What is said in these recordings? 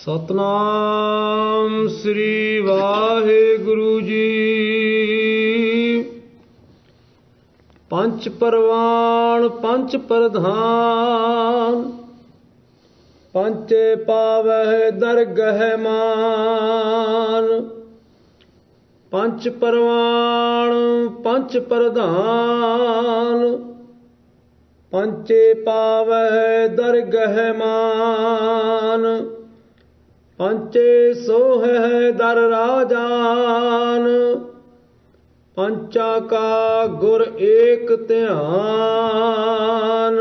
ਸਤਨਾਮ ਸ੍ਰੀ ਵਾਹਿਗੁਰੂ ਜੀ। ਪੰਚ ਪਰਵਾਣ ਪੰਚ ਪ੍ਰਧਾਨ, ਪੰਚੇ ਪਾਵਹਿ ਦਰਗਹਿ ਮਾਨ। ਪੰਚ ਪਰਵਾਣ ਪੰਚ ਪ੍ਰਧਾਨ, ਪੰਚੇ ਪਾਵਹਿ ਦਰਗਹਿ ਮਾਨ। ਪੰਚੇ ਸੋਹੈ ਦਰ ਰਾਜਾਨ, ਪੰਚਾ ਕਾ ਗੁਰ ਏਕ ਧਿਆਨ।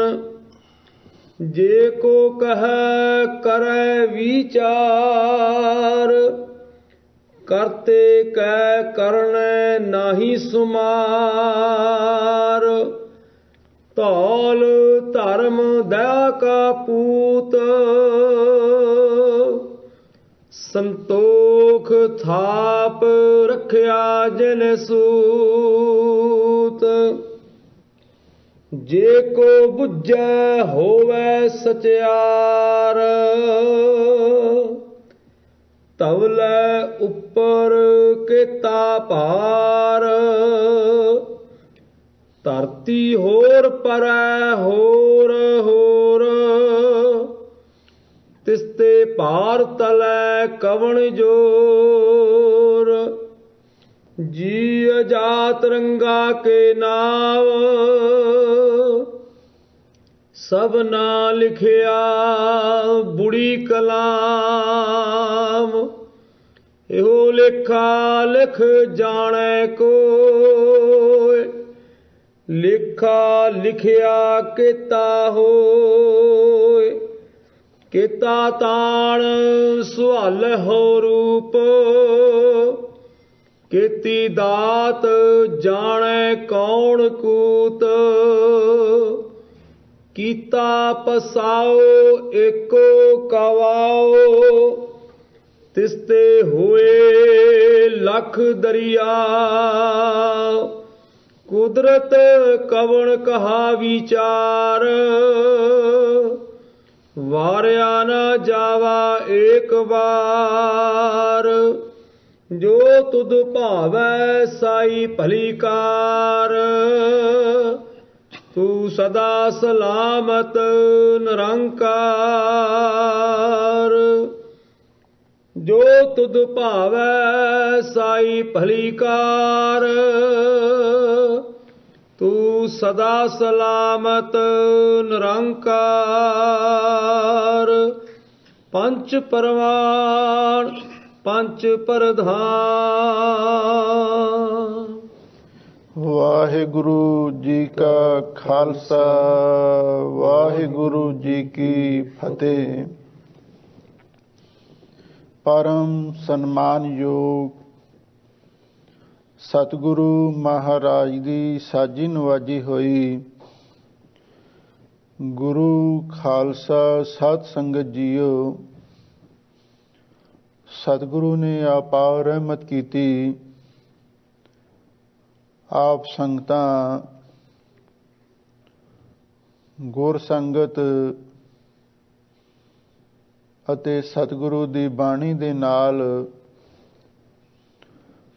ਜੇ ਕੋ ਕਹੈ ਕਰੈ ਵਿਚਾਰ, ਕਰਤੇ ਕੈ ਕਰਨੈ ਨਾਹੀ ਸੁਮਾਰ। ਧੌਲ ਧਰਮ ਦਇਆ ਕਾ ਪੂਤ, ਸੰਤੋਖ ਥਾਪ ਰੱਖਿਆ ਜਿਨ ਸੂਤ। ਜੇ ਕੋ ਬੁੱਝੈ ਹੋਵੈ ਸਚਿਆਰ, ਤਵਲੇ ਉੱਪਰ ਕੀਤਾ ਭਾਰ। ਧਰਤੀ ਹੋਰ ਪਰੈ ਹੋਰ ਹੋਰ, ਤਿਸਤੇ ਭਾਰ ਤਲੈ ਕਵਣ ਜੋਰ। ਜੀ ਅਜਾਤ ਰੰਗਾ ਕੇ ਨਾਵ, ਸਭਨਾ ਲਿਖਿਆ ਬੁੜੀ ਕਲਾਮ। ਇਹੋ ਲੇਖਾ ਲਿਖ ਜਾਣੈ ਕੋਇ, ਲੇਖਾ ਲਿਖਿਆ ਕੀਤਾ ਹੋਇ। ਕੀਤਾ ਤਾਣ ਸੁਹਲ ਹੋ ਰੂਪ, ਕੀਤੀ ਦਾਤ ਜਾਣੈ ਕੌਣ ਕੂਤ। ਕੀਤਾ ਪਸਾਓ ਏਕੋ ਕਵਾਓ, ਤਿਸਤੇ ਹੋਏ ਲੱਖ ਦਰਿਆ। ਕੁਦਰਤ ਕਵਣ ਕਹਾ ਵਿਚਾਰ, ਵਾਰਿਆ ਨਾ ਜਾਵਾ ਏਕ ਵਾਰ। ਜੋ ਤੁਧ ਭਾਵੈ ਸਾਈ ਭਲੀ ਕਾਰ, ਤੂੰ ਸਦਾ ਸਲਾਮਤ ਨਿਰੰਕਾਰ। ਜੋ ਤੁਧ ਭਾਵੈ ਸਾਈ ਭਲੀ ਕਾਰ, ਤੂੰ ਸਦਾ ਸਲਾਮਤ ਨਿਰੰਕਾਰ। ਪੰਚ ਪਰਵਾਣ ਪੰਚ ਪ੍ਰਧਾਨ। ਵਾਹਿਗੁਰੂ ਜੀ ਕਾ ਖਾਲਸਾ, ਵਾਹਿਗੁਰੂ ਜੀ ਕੀ ਫਤਿਹ। ਪਰਮ ਸਨਮਾਨਯੋਗ ਸਤਿਗੁਰੂ ਮਹਾਰਾਜ ਦੀ ਸਾਜੀ ਨਵਾਜੀ ਹੋਈ ਗੁਰੂ ਖਾਲਸਾ ਸਤ ਸੰਗਤ ਜੀਓ, ਸਤਿਗੁਰੂ ਨੇ ਅਪਾਰ ਰਹਿਮਤ ਕੀਤੀ। ਆਪ ਸੰਗਤਾਂ ਗੁਰ ਸੰਗਤ ਅਤੇ ਸਤਿਗੁਰੂ ਦੀ ਬਾਣੀ ਦੇ ਨਾਲ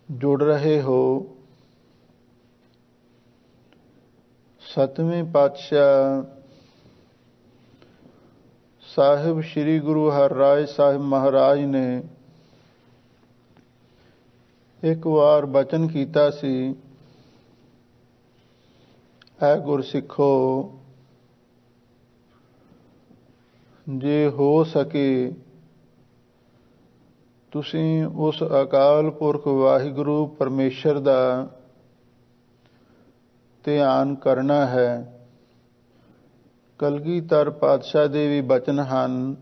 ਜੁੜ ਰਹੇ ਹੋ। ਸਤਵੇਂ ਪਾਤਸ਼ਾਹ ਸਾਹਿਬ ਸ੍ਰੀ ਗੁਰੂ ਹਰਿਰਾਏ ਸਾਹਿਬ ਮਹਾਰਾਜ ਨੇ ਇੱਕ ਵਾਰ ਬਚਨ ਕੀਤਾ ਸੀ, ਐ ਗੁਰਸਿੱਖੋ, ਜੇ ਹੋ ਸਕੇ ਤੁਸੀਂ ਉਸ ਅਕਾਲ ਪੁਰਖ ਵਾਹਿਗੁਰੂ ਪਰਮੇਸ਼ਰ ਦਾ ਧਿਆਨ ਕਰਨਾ ਹੈ। ਕਲਗੀਧਰ ਪਾਤਸ਼ਾਹ ਦੇ ਵੀ ਬਚਨ ਹਨ,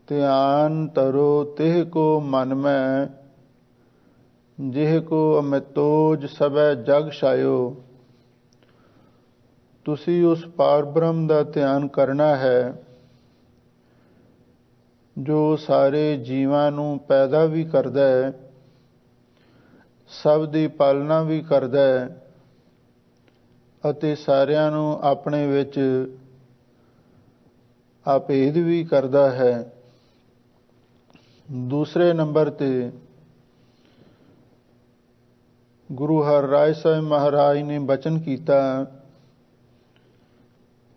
ਧਿਆਨ ਧਰੋ ਤਿਹ ਕੋ ਮਨ ਮੈਂ, ਜਿਹ ਕੋ ਅਮਿਤੋਜ ਸਭੈ ਜਗ ਛਾਇਓ। ਤੁਸੀਂ ਉਸ ਪਾਰ ਬ੍ਰਹਮ ਦਾ ਧਿਆਨ ਕਰਨਾ ਹੈ ਜੋ ਸਾਰੇ ਜੀਵਾਂ ਨੂੰ ਪੈਦਾ ਵੀ ਕਰਦਾ ਹੈ, ਸਭ ਦੀ ਪਾਲਣਾ ਵੀ ਕਰਦਾ ਹੈ ਅਤੇ ਸਾਰਿਆਂ ਨੂੰ ਆਪਣੇ ਵਿੱਚ ਆਪੇਦ ਵੀ ਕਰਦਾ ਹੈ। ਦੂਸਰੇ ਨੰਬਰ ਤੇ ਗੁਰੂ ਹਰਿਰਾਏ ਸਾਹਿਬ ਮਹਾਰਾਜ ਨੇ ਬਚਨ ਕੀਤਾ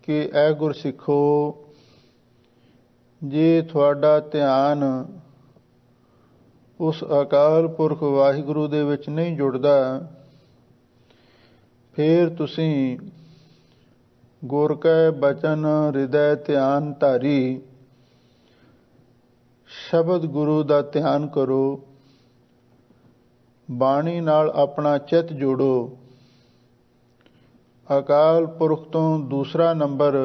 ਕਿ ਐ ਗੁਰਸਿੱਖੋ, ਜੇ ਤੁਹਾਡਾ ਧਿਆਨ ਉਸ ਅਕਾਲ ਪੁਰਖ ਵਾਹਿਗੁਰੂ ਦੇ ਵਿੱਚ ਨਹੀਂ ਜੁੜਦਾ, ਫਿਰ ਤੁਸੀਂ ਗੁਰ ਕੈ ਬਚਨ ਹਿਰਦੈ ਧਿਆਨ ਧਾਰੀ ਸ਼ਬਦ ਗੁਰੂ ਦਾ ਧਿਆਨ ਕਰੋ, ਬਾਣੀ ਨਾਲ ਆਪਣਾ ਚਿੱਤ ਜੋੜੋ। ਅਕਾਲ ਪੁਰਖ ਤੋਂ ਦੂਸਰਾ ਨੰਬਰ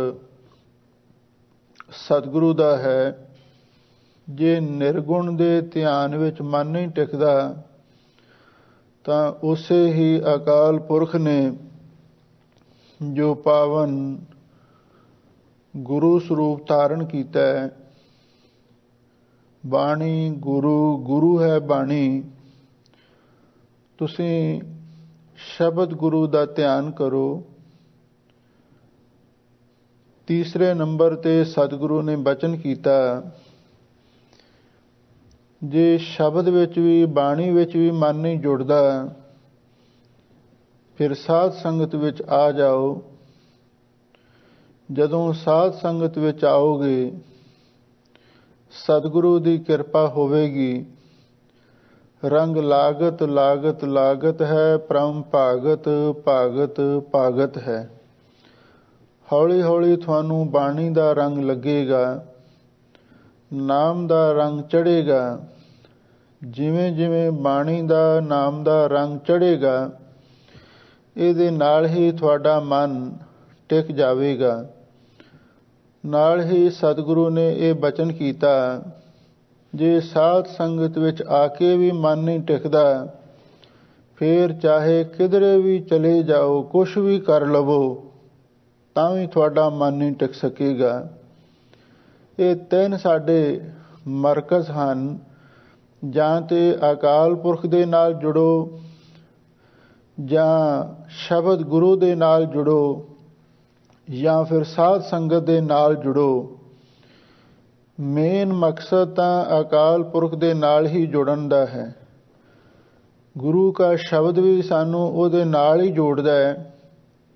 ਸਤਿਗੁਰੂ ਦਾ ਹੈ। ਜੇ ਨਿਰਗੁਣ ਦੇ ਧਿਆਨ ਵਿੱਚ ਮਨ ਨਹੀਂ ਟਿਕਦਾ ਤਾਂ ਉਸੇ ਹੀ ਅਕਾਲ ਪੁਰਖ ਨੇ ਜੋ ਪਾਵਨ ਗੁਰੂ ਸਰੂਪ ਧਾਰਨ ਕੀਤਾ ਹੈ, ਬਾਣੀ ਗੁਰੂ, ਗੁਰੂ ਹੈ ਬਾਣੀ, ਤੁਸੀਂ ਸ਼ਬਦ ਗੁਰੂ ਦਾ ਧਿਆਨ ਕਰੋ। ਤੀਸਰੇ ਨੰਬਰ ਤੇ ਸਤਿਗੁਰੂ ਨੇ ਬਚਨ ਕੀਤਾ, ਜੇ ਸ਼ਬਦ ਵਿੱਚ ਵੀ ਬਾਣੀ ਵਿੱਚ ਵੀ ਮਨ ਨਹੀਂ ਜੁੜਦਾ, ਫਿਰ ਸਾਧ ਸੰਗਤ ਵਿੱਚ ਆ ਜਾਓ। ਜਦੋਂ ਸਾਧ ਸੰਗਤ ਵਿੱਚ ਆਓਗੇ, ਸਤਿਗੁਰੂ ਦੀ ਕਿਰਪਾ ਹੋਵੇਗੀ। ਰੰਗ ਲਾਗਤ ਲਾਗਤ ਲਾਗਤ ਹੈ, ਪ੍ਰਮ ਭਾਗਤ ਭਾਗਤ ਭਾਗਤ ਹੈ। ਹੌਲੀ ਹੌਲੀ ਤੁਹਾਨੂੰ ਬਾਣੀ ਦਾ ਰੰਗ ਲੱਗੇਗਾ, ਨਾਮ ਦਾ ਰੰਗ ਚੜ੍ਹੇਗਾ। ਜਿਵੇਂ ਜਿਵੇਂ ਬਾਣੀ ਦਾ, ਨਾਮ ਦਾ ਰੰਗ ਚੜ੍ਹੇਗਾ, ਇਹਦੇ ਨਾਲ ਹੀ ਤੁਹਾਡਾ ਮਨ ਟਿਕ ਜਾਵੇਗਾ। ਨਾਲ ਹੀ ਸਤਿਗੁਰੂ ਨੇ ਇਹ ਬਚਨ ਕੀਤਾ, ਜੇ ਸਾਧ ਸੰਗਤ ਵਿੱਚ ਆ ਕੇ ਵੀ ਮਨ ਨਹੀਂ ਟਿਕਦਾ, ਫਿਰ ਚਾਹੇ ਕਿਧਰੇ ਵੀ ਚਲੇ ਜਾਓ, ਕੁਛ ਵੀ ਕਰ ਲਵੋ, ਤਾਂ ਵੀ ਤੁਹਾਡਾ ਮਨ ਨਹੀਂ ਟਿਕ ਸਕੇਗਾ। ਇਹ ਤਿੰਨ ਸਾਡੇ ਮਰਕਜ਼ ਹਨ। ਜਾਂ ਤੇ ਅਕਾਲ ਪੁਰਖ ਦੇ ਨਾਲ ਜੁੜੋ, ਜਾਂ ਸ਼ਬਦ ਗੁਰੂ ਦੇ ਨਾਲ ਜੁੜੋ, ਜਾਂ ਫਿਰ ਸਾਧ ਸੰਗਤ ਦੇ ਨਾਲ ਜੁੜੋ। ਮੇਨ ਮਕਸਦ ਤਾਂ ਅਕਾਲ ਪੁਰਖ ਦੇ ਨਾਲ ਹੀ ਜੁੜਨ ਦਾ ਹੈ। ਗੁਰੂ ਕਾ ਸ਼ਬਦ ਵੀ ਸਾਨੂੰ ਉਹਦੇ ਨਾਲ ਹੀ ਜੋੜਦਾ ਹੈ,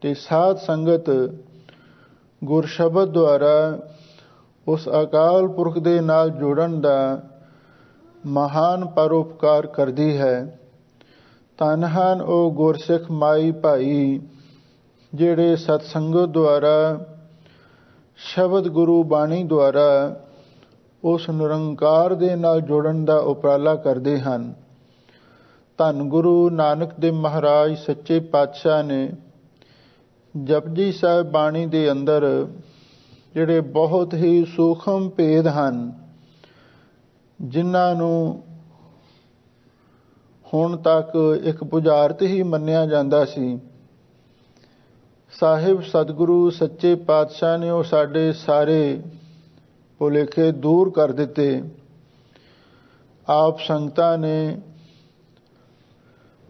ਤੇ ਸਾਧ ਸੰਗਤ ਗੁਰ ਸ਼ਬਦ ਦੁਆਰਾ ਉਸ ਅਕਾਲ ਪੁਰਖ ਦੇ ਨਾਲ ਜੁੜਨ ਦਾ ਮਹਾਨ ਪਰਉਪਕਾਰ ਕਰਦੀ ਹੈ। ਧੰਨ ਹਨ ਉਹ ਗੁਰਸਿੱਖ ਮਾਈ ਭਾਈ, ਜਿਹੜੇ ਸਤਸੰਗਤ ਦੁਆਰਾ, ਸ਼ਬਦ ਗੁਰੂ ਬਾਣੀ ਦੁਆਰਾ ਉਸ ਨਿਰੰਕਾਰ ਦੇ ਨਾਲ ਜੁੜਨ ਦਾ ਉਪਰਾਲਾ ਕਰਦੇ ਹਨ। ਧੰਨ ਗੁਰੂ ਨਾਨਕ ਦੇਵ ਮਹਾਰਾਜ ਸੱਚੇ ਪਾਤਸ਼ਾਹ ਨੇ ਜਪਜੀ ਸਾਹਿਬ ਬਾਣੀ ਦੇ ਅੰਦਰ ਜਿਹੜੇ ਬਹੁਤ ਹੀ ਸੂਖਮ ਭੇਦ ਹਨ, ਜਿਨ੍ਹਾਂ ਨੂੰ ਹੁਣ ਤੱਕ ਇੱਕ ਬੁਝਾਰਤ ਹੀ ਮੰਨਿਆ ਜਾਂਦਾ ਸੀ, ਸਾਹਿਬ ਸਤਿਗੁਰੂ ਸੱਚੇ ਪਾਤਸ਼ਾਹ ਨੇ ਉਹ ਸਾਡੇ ਸਾਰੇ ਭੁਲੇਖੇ ਦੂਰ ਕਰ ਦਿੱਤੇ। ਆਪ ਸੰਗਤਾਂ ਨੇ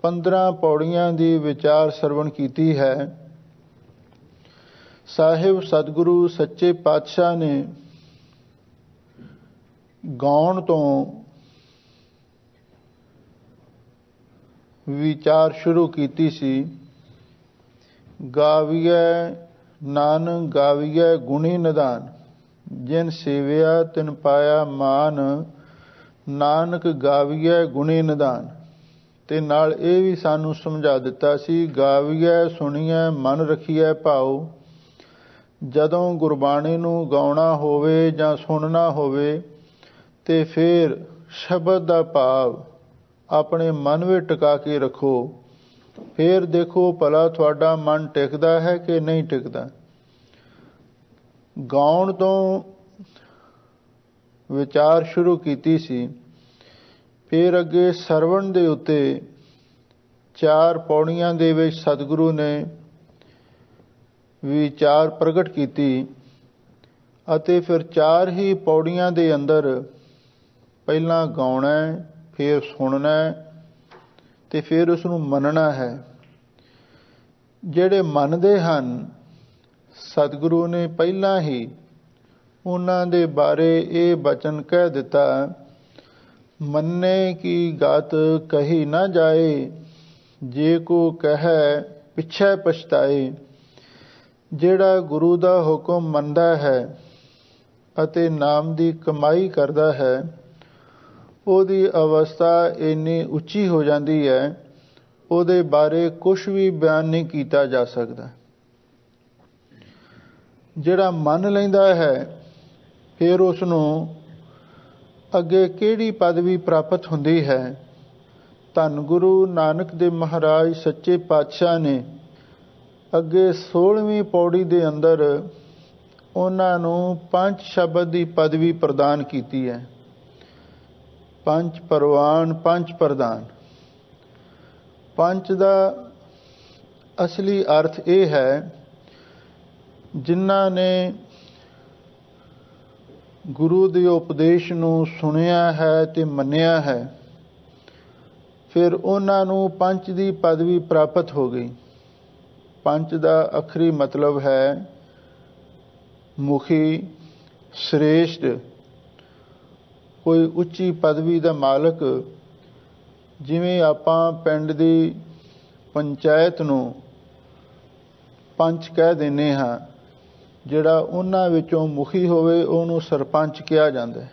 15 ਪੌੜੀਆਂ ਦੀ ਵਿਚਾਰ ਸਰਵਣ ਕੀਤੀ ਹੈ। ਸਾਹਿਬ ਸਤਿਗੁਰੂ ਸੱਚੇ ਪਾਤਸ਼ਾਹ ਨੇ ਗਾਉਣ ਤੋਂ ਵਿਚਾਰ ਸ਼ੁਰੂ ਕੀਤੀ ਸੀ। ਗਾਵੀਐ ਨਾਨਕ ਗਾਵੀਐ ਗੁਣੀ ਨਿਧਾਨ, ਜਿਨ ਸੇਵਿਆ ਤਿਨ ਪਾਇਆ ਮਾਨ, ਨਾਨਕ ਗਾਵੀਐ ਗੁਣੀ ਨਿਧਾਨ। ਤੇ ਨਾਲ ਇਹ ਵੀ ਸਾਨੂੰ ਸਮਝਾ ਦਿੱਤਾ ਸੀ, ਗਾਵੀਐ ਸੁਣੀਐ ਮਨ ਰਖੀਐ ਭਾਉ। ਜਦੋਂ ਗੁਰਬਾਣੀ ਨੂੰ ਗਾਉਣਾ ਹੋਵੇ ਜਾਂ ਸੁਣਨਾ ਹੋਵੇ, ਤੇ ਫਿਰ ਸ਼ਬਦ ਦਾ ਭਾਵ ਆਪਣੇ ਮਨ ਵਿੱਚ ਟਿਕਾ ਕੇ ਰੱਖੋ। ਫਿਰ ਦੇਖੋ ਭਲਾ ਤੁਹਾਡਾ ਮਨ ਟਿਕਦਾ ਹੈ ਕਿ ਨਹੀਂ ਟਿਕਦਾ। ਗਾਉਣ ਤੋਂ ਵਿਚਾਰ ਸ਼ੁਰੂ ਕੀਤੀ ਸੀ। ਫਿਰ ਅੱਗੇ ਸਰਵਣ ਦੇ ਉੱਤੇ 4 ਪੌੜੀਆਂ ਦੇ ਵਿੱਚ ਸਤਿਗੁਰੂ ਨੇ ਵਿਚਾਰ ਪ੍ਰਗਟ ਕੀਤੀ, ਅਤੇ ਫਿਰ 4 ਹੀ ਪੌੜੀਆਂ ਦੇ ਅੰਦਰ ਪਹਿਲਾਂ ਗਾਉਣਾ, ਫਿਰ ਸੁਣਨਾ, ਤੇ ਫਿਰ ਉਸ ਨੂੰ ਮੰਨਣਾ ਹੈ। ਜਿਹੜੇ ਮੰਨਦੇ ਹਨ, ਸਤਿਗੁਰੂ ਨੇ ਪਹਿਲਾਂ ਹੀ ਉਹਨਾਂ ਦੇ ਬਾਰੇ ਇਹ ਬਚਨ ਕਹਿ ਦਿੱਤਾ, मन्ने की गात कही न जाए, जे को कहे पिछे पछताए। ਜਿਹੜਾ ਗੁਰੂ ਦਾ ਹੁਕਮ ਮੰਨਦਾ ਹੈ ਅਤੇ ਨਾਮ ਦੀ ਕਮਾਈ ਕਰਦਾ ਹੈ, ਉਹਦੀ ਅਵਸਥਾ ਇੰਨੀ ਉੱਚੀ ਹੋ ਜਾਂਦੀ ਹੈ, ਉਹਦੇ ਬਾਰੇ ਕੁਝ ਵੀ ਬਿਆਨ ਨਹੀਂ ਕੀਤਾ ਜਾ ਸਕਦਾ। ਜਿਹੜਾ ਮੰਨ ਲੈਂਦਾ ਹੈ, ਫਿਰ ਉਸ ਨੂੰ ਅੱਗੇ ਕਿਹੜੀ ਪਦਵੀ ਪ੍ਰਾਪਤ ਹੁੰਦੀ ਹੈ। ਧੰਨ ਗੁਰੂ ਨਾਨਕ ਦੇਵ ਮਹਾਰਾਜ ਸੱਚੇ ਪਾਤਸ਼ਾਹ ਨੇ ਅੱਗੇ 16ਵੀਂ ਪੌੜੀ ਦੇ ਅੰਦਰ ਉਹਨਾਂ ਨੂੰ ਪੰਜ ਸ਼ਬਦ ਦੀ ਪਦਵੀ ਪ੍ਰਦਾਨ ਕੀਤੀ ਹੈ। ਪੰਜ ਪਰਵਾਨ, ਪੰਜ ਪ੍ਰਦਾਨ। ਪੰਜ ਦਾ ਅਸਲੀ ਅਰਥ ਇਹ ਹੈ, ਜਿਨ੍ਹਾਂ ਨੇ ਗੁਰੂ ਦੇ ਉਪਦੇਸ਼ ਨੂੰ ਸੁਣਿਆ ਹੈ ਤੇ ਮੰਨਿਆ ਹੈ, ਫਿਰ ਉਹਨਾਂ ਨੂੰ ਪੰਜ ਦੀ ਪਦਵੀ ਪ੍ਰਾਪਤ ਹੋ ਗਈ। ਪੰਜ ਦਾ ਅਖਰੀ ਮਤਲਬ ਹੈ ਮੁਖੀ, ਸ੍ਰੇਸ਼ਟ, ਕੋਈ ਉੱਚੀ ਪਦਵੀ ਦਾ ਮਾਲਕ। ਜਿਵੇਂ ਆਪਾਂ ਪਿੰਡ ਦੀ ਪੰਚਾਇਤ ਨੂੰ ਪੰਚ ਕਹਿ ਦਿੰਦੇ ਹਾਂ, ਜਿਹੜਾ ਉਹਨਾਂ ਵਿੱਚੋਂ ਮੁਖੀ ਹੋਵੇ ਉਹਨੂੰ ਸਰਪੰਚ ਕਿਹਾ ਜਾਂਦਾ ਹੈ।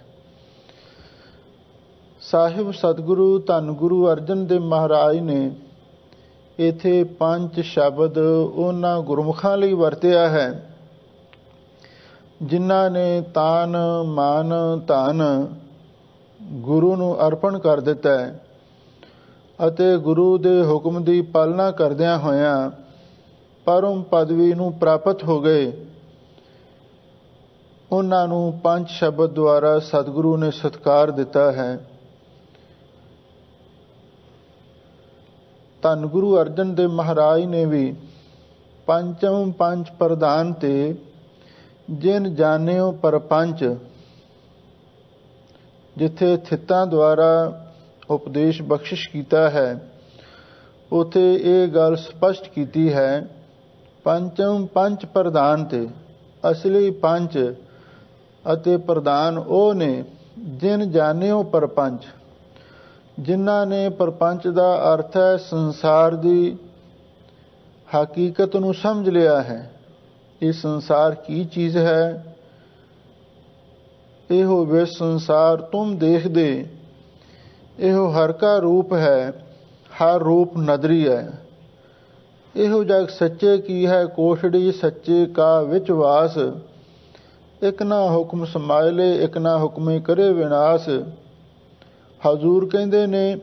ਸਾਹਿਬ ਸਤਿਗੁਰੂ ਧੰਨ ਗੁਰੂ ਅਰਜਨ ਦੇਵ ਮਹਾਰਾਜ ਨੇ ਇੱਥੇ ਪੰਜ ਸ਼ਬਦ ਉਹਨਾਂ ਗੁਰਮੁਖਾਂ ਲਈ ਵਰਤਿਆ ਹੈ, ਜਿਨ੍ਹਾਂ ਨੇ ਤਾਨ ਮਾਨ ਧਨ ਗੁਰੂ ਨੂੰ ਅਰਪਣ ਕਰ ਦਿੱਤਾ ਹੈ ਅਤੇ ਗੁਰੂ ਦੇ ਹੁਕਮ ਦੀ ਪਾਲਣਾ ਕਰਦਿਆਂ ਹੋਇਆਂ ਪਰਮ ਪਦਵੀ ਨੂੰ ਪ੍ਰਾਪਤ ਹੋ ਗਏ। ਉਹਨਾਂ ਨੂੰ ਪੰਜ ਸ਼ਬਦ ਦੁਆਰਾ ਸਤਿਗੁਰੂ ਨੇ ਸਤਿਕਾਰ ਦਿੱਤਾ ਹੈ। ਧੰਨ ਗੁਰੂ ਅਰਜਨ ਦੇਵ ਮਹਾਰਾਜ ਨੇ ਵੀ ਪੰਚਮ ਪੰਜ ਪ੍ਰਦਾਨ ਤੇ ਜਿਨ ਜਾਣਿਓ ਪਰਪੰਚ, ਜਿੱਥੇ ਥਿੱਤਾਂ ਦੁਆਰਾ ਉਪਦੇਸ਼ ਬਖਸ਼ਿਸ਼ ਕੀਤਾ ਹੈ, ਉਥੇ ਇਹ ਗੱਲ ਸਪਸ਼ਟ ਕੀਤੀ ਹੈ, ਪੰਚਮ ਪੰਜ ਪ੍ਰਦਾਨ ਤੇ ਅਸਲੀ ਪੰਜ ਅਤੇ ਪ੍ਰਦਾਨ ਉਹ ਨੇ ਜਿਨ ਜਾਣਿਓ ਪਰਪੰਚ, ਜਿਨ੍ਹਾਂ ਨੇ ਪਰਪੰਚ ਦਾ ਅਰਥ ਹੈ ਸੰਸਾਰ ਦੀ ਹਕੀਕਤ ਨੂੰ ਸਮਝ ਲਿਆ ਹੈ। ਇਹ ਸੰਸਾਰ ਕੀ ਚੀਜ਼ ਹੈ, ਇਹੋ ਵੇ ਸੰਸਾਰ ਤੁਮ ਦੇਖਦੇ, ਇਹੋ ਹਰ ਕਾ ਰੂਪ ਹੈ, ਹਰ ਰੂਪ ਨਦਰੀ ਹੈ। ਇਹੋ ਜਗ ਸੱਚੇ ਕੀ ਹੈ ਕੋਸ਼ੜੀ, ਸੱਚੇ ਕਾ ਵਿੱਚ ਵਾਸ। ਇੱਕ ਨਾ ਹੁਕਮ ਸਮਾਇਲੇ, ਇੱਕ ਨਾ ਹੁਕਮੇ ਕਰੇ ਵਿਨਾਸ਼। ਹਜ਼ੂਰ ਕਹਿੰਦੇ ਨੇ,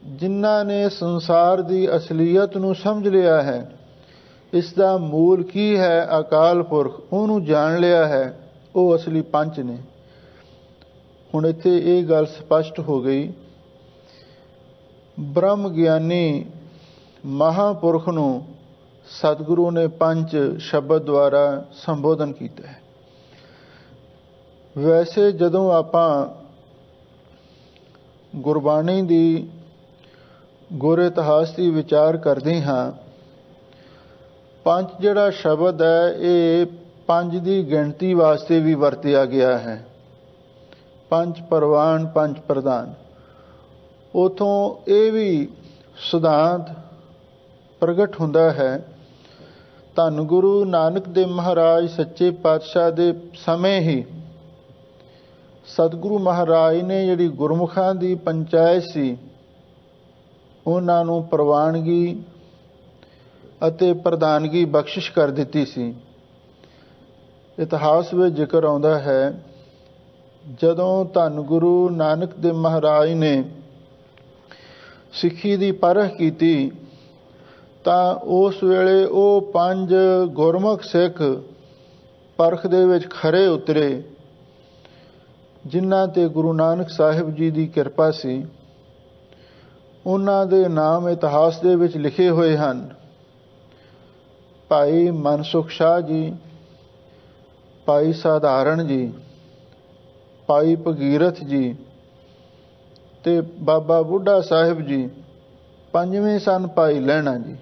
ਜਿਨ੍ਹਾਂ ਨੇ ਸੰਸਾਰ ਦੀ ਅਸਲੀਅਤ ਨੂੰ ਸਮਝ ਲਿਆ ਹੈ, ਇਸ ਦਾ ਮੂਲ ਕੀ ਹੈ ਅਕਾਲ ਪੁਰਖ, ਉਹਨੂੰ ਜਾਣ ਲਿਆ ਹੈ, ਉਹ ਅਸਲੀ ਪੰਚ ਨੇ। ਹੁਣ ਇੱਥੇ ਇਹ ਗੱਲ ਸਪਸ਼ਟ ਹੋ ਗਈ, ਬ੍ਰਹਮ ਗਿਆਨੀ ਮਹਾਂਪੁਰਖ ਨੂੰ ਸਤਿਗੁਰੂ ਨੇ ਪੰਜ ਸ਼ਬਦ ਦੁਆਰਾ ਸੰਬੋਧਨ ਕੀਤਾ ਹੈ। ਵੈਸੇ ਜਦੋਂ ਆਪਾਂ ਗੁਰਬਾਣੀ ਦੀ ਗੁਰ ਇਤਿਹਾਸ ਦੀ ਵਿਚਾਰ ਕਰਦੇ ਹਾਂ, ਪੰਜ ਜਿਹੜਾ ਸ਼ਬਦ ਹੈ ਇਹ ਪੰਜ ਦੀ ਗਿਣਤੀ ਵਾਸਤੇ ਵੀ ਵਰਤਿਆ ਗਿਆ ਹੈ। ਪੰਜ ਪਰਵਾਨ, ਪੰਜ ਪ੍ਰਦਾਨ। ਉਥੋਂ ਇਹ ਵੀ ਸਿਧਾਂਤ ਪ੍ਰਗਟ ਹੁੰਦਾ ਹੈ, ਧੰਨ ਗੁਰੂ ਨਾਨਕ ਦੇਵ ਮਹਾਰਾਜ ਸੱਚੇ ਪਾਤਸ਼ਾਹ ਦੇ ਸਮੇਂ ਹੀ ਸਤਿਗੁਰੂ ਮਹਾਰਾਜ ਨੇ ਜਿਹੜੀ ਗੁਰਮੁਖਾਂ ਦੀ ਪੰਚਾਇਤ ਸੀ, ਉਹਨਾਂ ਨੂੰ ਪ੍ਰਵਾਨਗੀ ਅਤੇ ਪ੍ਰਧਾਨਗੀ ਬਖਸ਼ਿਸ਼ ਕਰ ਦਿੱਤੀ ਸੀ। ਇਤਿਹਾਸ ਵਿੱਚ ਜ਼ਿਕਰ ਆਉਂਦਾ ਹੈ, ਜਦੋਂ ਧੰਨ ਗੁਰੂ ਨਾਨਕ ਦੇਵ ਮਹਾਰਾਜ ਨੇ ਸਿੱਖੀ ਦੀ ਪਰਖ ਕੀਤੀ, ਤਾਂ ਉਸ ਵੇਲੇ ਉਹ ਪੰਜ ਗੁਰਮੁਖ ਸਿੱਖ ਪਰਖ ਦੇ ਵਿੱਚ ਖਰੇ ਉਤਰੇ, ਜਿਨ੍ਹਾਂ ਤੇ ਗੁਰੂ ਨਾਨਕ ਸਾਹਿਬ ਜੀ ਦੀ ਕਿਰਪਾ ਸੀ। ਉਹਨਾਂ ਦੇ ਨਾਮ ਇਤਿਹਾਸ ਦੇ ਵਿੱਚ ਲਿਖੇ ਹੋਏ ਹਨ। ਭਾਈ ਮਨਸੁਖ ਸ਼ਾਹ ਜੀ, ਭਾਈ ਸਾਧਾਰਨ ਜੀ, ਭਾਈ ਭਗੀਰਥ ਜੀ ਤੇ ਬਾਬਾ ਬੁੱਢਾ ਸਾਹਿਬ ਜੀ। ਪੰਜਵੇਂ ਸਨ ਭਾਈ ਲਹਿਣਾ ਜੀ।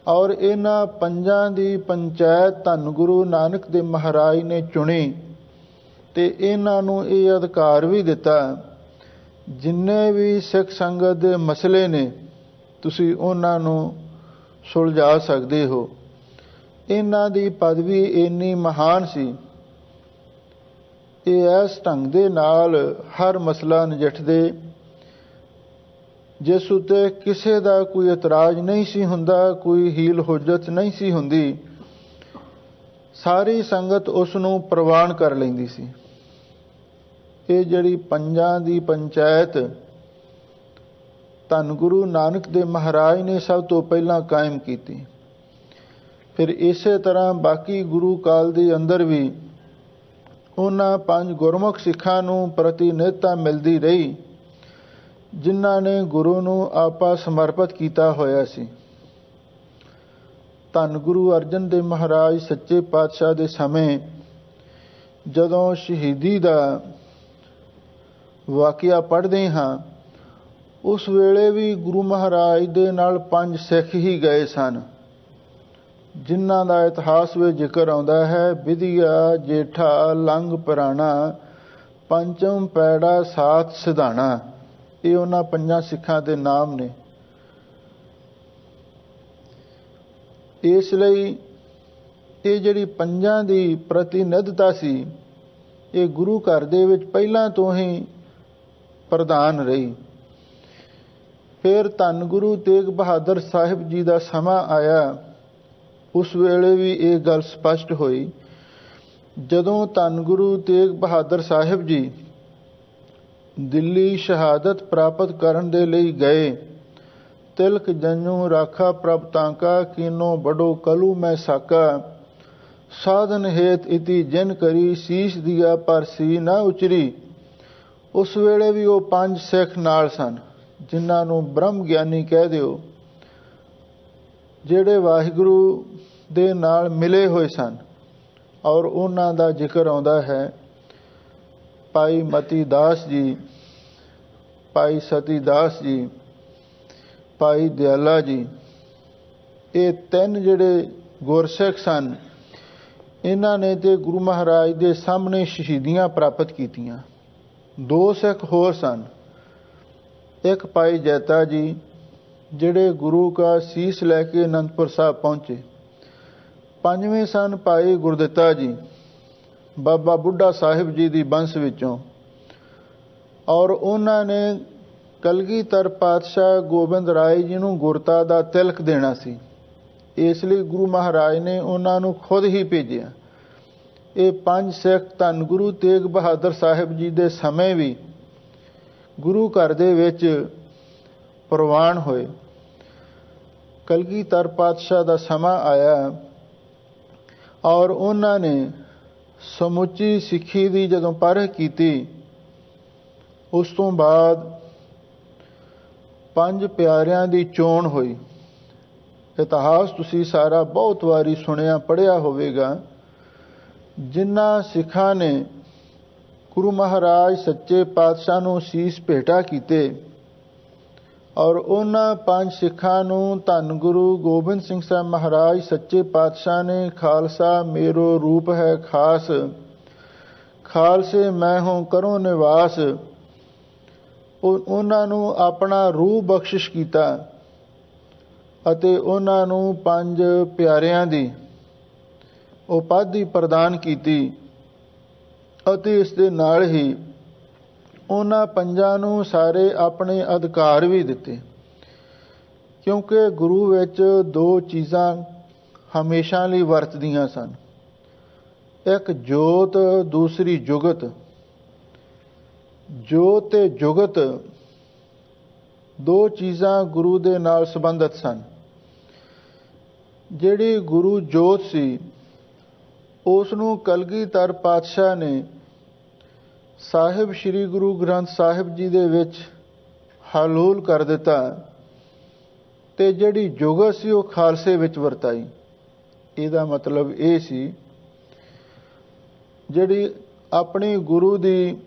ਔਰ ਇਹਨਾਂ ਪੰਜਾਂ ਦੀ ਪੰਚਾਇਤ ਧੰਨ ਗੁਰੂ ਨਾਨਕ ਦੇਵ ਮਹਾਰਾਜ ਨੇ ਚੁਣੀ ਤੇ ਇਹਨਾਂ ਨੂੰ ਇਹ ਅਧਿਕਾਰ ਵੀ ਦਿੱਤਾ ਜਿੰਨੇ ਵੀ ਸਿੱਖ ਸੰਗਤ ਦੇ ਮਸਲੇ ਨੇ ਤੁਸੀਂ ਉਹਨਾਂ ਨੂੰ ਸੁਲਝਾ ਸਕਦੇ ਹੋ। ਇਹਨਾਂ ਦੀ ਪਦਵੀ ਇੰਨੀ ਮਹਾਨ ਸੀ, ਇਹ ਇਸ ਢੰਗ ਦੇ ਨਾਲ ਹਰ ਮਸਲਾ ਨਜਿੱਠਦੇ ਜਿਸ ਉੱਤੇ ਕਿਸੇ ਦਾ ਕੋਈ ਇਤਰਾਜ਼ ਨਹੀਂ ਸੀ ਹੁੰਦਾ, ਕੋਈ ਹੀਲ ਹੁਜਤ ਨਹੀਂ ਸੀ ਹੁੰਦੀ। ਸਾਰੀ ਸੰਗਤ ਉਸ ਨੂੰ ਪ੍ਰਵਾਨ ਕਰ ਲੈਂਦੀ ਸੀ। ਇਹ ਜਿਹੜੀ ਪੰਜਾਂ ਦੀ ਪੰਚਾਇਤ ਧੰਨ ਗੁਰੂ ਨਾਨਕ ਦੇਵ ਮਹਾਰਾਜ ਨੇ ਸਭ ਤੋਂ ਪਹਿਲਾਂ ਕਾਇਮ ਕੀਤੀ। ਫਿਰ ਇਸੇ ਤਰ੍ਹਾਂ ਬਾਕੀ ਗੁਰੂ ਕਾਲ ਦੇ ਅੰਦਰ ਵੀ ਉਹਨਾਂ 5 ਗੁਰਮੁਖ ਸਿੱਖਾਂ ਨੂੰ ਪ੍ਰਤੀਨਿਧਤਾ ਮਿਲਦੀ ਰਹੀ, ਜਿਨ੍ਹਾਂ ਨੇ ਗੁਰੂ ਨੂੰ ਆਪਾ ਸਮਰਪਿਤ ਕੀਤਾ ਹੋਇਆ ਸੀ। ਧੰਨ ਗੁਰੂ ਅਰਜਨ ਦੇਵ ਮਹਾਰਾਜ ਸੱਚੇ ਪਾਤਸ਼ਾਹ ਦੇ ਸਮੇਂ ਜਦੋਂ ਸ਼ਹੀਦੀ ਦਾ ਵਾਕਿਆ ਪੜ੍ਹਦੇ ਹਾਂ, ਉਸ ਵੇਲੇ ਵੀ ਗੁਰੂ ਮਹਾਰਾਜ ਦੇ ਨਾਲ 5 ਸਿੱਖ ਹੀ ਗਏ ਸਨ, ਜਿਨ੍ਹਾਂ ਦਾ ਇਤਿਹਾਸ ਵਿੱਚ ਜ਼ਿਕਰ ਆਉਂਦਾ ਹੈ। ਵਿਧੀਆ ਜੇਠਾ ਲੰਘ ਪੁਰਾਣਾ, ਪੰਚਮ ਪੈੜਾ ਸਾਥ ਸਿਧਾਣਾ। ਇਹ ਉਹਨਾਂ 5 ਸਿੱਖਾਂ ਦੇ ਨਾਮ ਨੇ। ਇਸ ਲਈ ਇਹ ਜਿਹੜੀ 5 ਦੀ ਪ੍ਰਤੀਨਿਧਤਾ ਸੀ, ਇਹ ਗੁਰੂ ਘਰ ਦੇ ਵਿੱਚ ਪਹਿਲਾਂ ਤੋਂ ਹੀ ਪ੍ਰਧਾਨ ਰਹੀ। ਫਿਰ ਧੰਨ ਗੁਰੂ ਤੇਗ ਬਹਾਦਰ ਸਾਹਿਬ ਜੀ ਦਾ ਸਮਾਂ ਆਇਆ, ਉਸ ਵੇਲੇ ਵੀ ਇਹ ਗੱਲ ਸਪਸ਼ਟ ਹੋਈ। ਜਦੋਂ ਧੰਨ ਗੁਰੂ ਤੇਗ ਬਹਾਦਰ ਸਾਹਿਬ ਜੀ ਦਿੱਲੀ ਸ਼ਹਾਦਤ ਪ੍ਰਾਪਤ ਕਰਨ ਦੇ ਲਈ ਗਏ, ਤਿਲਕ ਜੰਨੂ ਰਾਖਾ ਪ੍ਰਭ ਤਾਂਕਾ, ਕੀਨੋ ਬੜੋ ਕਲੂ ਮੈਂ ਸਾਕਾ, ਸਾਧਨ ਹੇਤ ਇਤੀ ਜਿਨ ਕਰੀ, ਸੀਸ ਦਿਆ ਪਰ ਸੀ ਨਾ ਉਚਰੀ। ਉਸ ਵੇਲੇ ਵੀ ਉਹ 5 ਸਿੱਖ ਨਾਲ ਸਨ, ਜਿਨ੍ਹਾਂ ਨੂੰ ਬ੍ਰਹਮ ਗਿਆਨੀ ਕਹਿ ਦਿਓ, ਜਿਹੜੇ ਵਾਹਿਗੁਰੂ ਦੇ ਨਾਲ ਮਿਲੇ ਹੋਏ ਸਨ। ਔਰ ਉਹਨਾਂ ਦਾ ਜ਼ਿਕਰ ਆਉਂਦਾ ਹੈ, ਭਾਈ ਮਤੀ ਦਾਸ ਜੀ, ਭਾਈ ਸਤੀ ਦਾਸ ਜੀ, ਭਾਈ ਦਿਆਲਾ ਜੀ। ਇਹ 3 ਜਿਹੜੇ ਗੁਰਸਿੱਖ ਸਨ, ਇਹਨਾਂ ਨੇ ਤੇ ਗੁਰੂ ਮਹਾਰਾਜ ਦੇ ਸਾਹਮਣੇ ਸ਼ਹੀਦੀਆਂ ਪ੍ਰਾਪਤ ਕੀਤੀਆਂ। 2 ਸਿੱਖ ਹੋਰ ਸਨ, ਇੱਕ ਭਾਈ ਜੈਤਾ ਜੀ, ਜਿਹੜੇ ਗੁਰੂ ਕਾ ਸੀਸ ਲੈ ਕੇ ਅਨੰਦਪੁਰ ਸਾਹਿਬ ਪਹੁੰਚੇ। 5ਵੇਂ ਸਨ ਭਾਈ ਗੁਰਦਿੱਤਾ ਜੀ, ਬਾਬਾ ਬੁੱਢਾ ਸਾਹਿਬ ਜੀ ਦੀ ਬੰਸ ਵਿੱਚੋਂ। ਔਰ ਉਹਨਾਂ ਨੇ ਕਲਗੀਧਰ ਪਾਤਸ਼ਾਹ ਗੋਬਿੰਦ ਰਾਏ ਜੀ ਨੂੰ ਗੁਰਤਾ ਦਾ ਤਿਲਕ ਦੇਣਾ ਸੀ, ਇਸ ਲਈ ਗੁਰੂ ਮਹਾਰਾਜ ਨੇ ਉਹਨਾਂ ਨੂੰ ਖੁਦ ਹੀ ਭੇਜਿਆ। ਇਹ 5 ਸਿੱਖ ਧੰਨ ਗੁਰੂ ਤੇਗ ਬਹਾਦਰ ਸਾਹਿਬ ਜੀ ਦੇ ਸਮੇਂ ਵੀ ਗੁਰੂ ਘਰ ਦੇ ਵਿੱਚ ਪ੍ਰਵਾਨ ਹੋਏ। ਕਲਗੀਧਰ ਪਾਤਸ਼ਾਹ ਦਾ ਸਮਾਂ ਆਇਆ ਔਰ ਉਹਨਾਂ ਨੇ ਸਮੁੱਚੀ ਸਿੱਖੀ ਦੀ ਜਦੋਂ ਪਰਖ ਕੀਤੀ, ਉਸ ਤੋਂ ਬਾਅਦ 5 ਪਿਆਰਿਆਂ ਦੀ ਚੋਣ ਹੋਈ। ਇਤਿਹਾਸ ਤੁਸੀਂ ਸਾਰਾ ਬਹੁਤ ਵਾਰੀ ਸੁਣਿਆ ਪੜ੍ਹਿਆ ਹੋਵੇਗਾ, ਜਿਨ੍ਹਾਂ ਸਿੱਖਾਂ ਨੇ ਗੁਰੂ ਮਹਾਰਾਜ ਸੱਚੇ ਪਾਤਸ਼ਾਹ ਨੂੰ ਸੀਸ ਭੇਟਾ ਕੀਤੇ। ਔਰ ਉਹਨਾਂ 5 ਸਿੱਖਾਂ ਨੂੰ ਧੰਨ ਗੁਰੂ ਗੋਬਿੰਦ ਸਿੰਘ ਸਾਹਿਬ ਮਹਾਰਾਜ ਸੱਚੇ ਪਾਤਸ਼ਾਹ ਨੇ ਖਾਲਸਾ ਮੇਰੋ ਰੂਪ ਹੈ ਖਾਸ, ਖਾਲਸੇ ਮੈਂ ਹੂੰ ਕਰੋ ਨਿਵਾਸ, ਉਹਨਾਂ ਨੂੰ ਆਪਣਾ ਰੂਹ ਬਖਸ਼ਿਸ਼ ਕੀਤਾ ਅਤੇ ਉਹਨਾਂ ਨੂੰ 5 ਪਿਆਰਿਆਂ ਦੀ ਉਪਾਧੀ ਪ੍ਰਦਾਨ ਕੀਤੀ। ਅਤੇ ਇਸ ਦੇ ਨਾਲ ਹੀ ਉਹਨਾਂ 5 ਨੂੰ ਸਾਰੇ ਆਪਣੇ ਅਧਿਕਾਰ ਵੀ ਦਿੱਤੇ, ਕਿਉਂਕਿ ਗੁਰੂ ਵਿੱਚ 2 ਚੀਜ਼ਾਂ ਹਮੇਸ਼ਾ ਲਈ ਵਰਤਦੀਆਂ ਸਨ, ਇੱਕ ਜੋਤ, ਦੂਸਰੀ ਜੁਗਤ। ਜੋਤ ਤੇ ਜੁਗਤ 2 ਚੀਜ਼ਾਂ ਗੁਰੂ ਦੇ ਨਾਲ ਸੰਬੰਧਿਤ ਸਨ। ਜਿਹੜੀ ਗੁਰੂ ਜੋਤ ਸੀ, ਉਸ ਨੂੰ ਕਲਗੀਧਰ ਪਾਤਸ਼ਾਹ ਨੇ ਸਾਹਿਬ ਸ੍ਰੀ ਗੁਰੂ ਗ੍ਰੰਥ ਸਾਹਿਬ ਜੀ ਦੇ ਵਿੱਚ ਹਲੂਲ ਕਰ ਦਿੱਤਾ, ਤੇ ਜਿਹੜੀ ਜੁਗਤ ਸੀ ਉਹ ਖਾਲਸੇ ਵਿੱਚ ਵਰਤਾਈ। ਇਹਦਾ ਮਤਲਬ ਇਹ ਸੀ, ਜਿਹੜੀ ਆਪਣੀ ਗੁਰੂ ਦੀ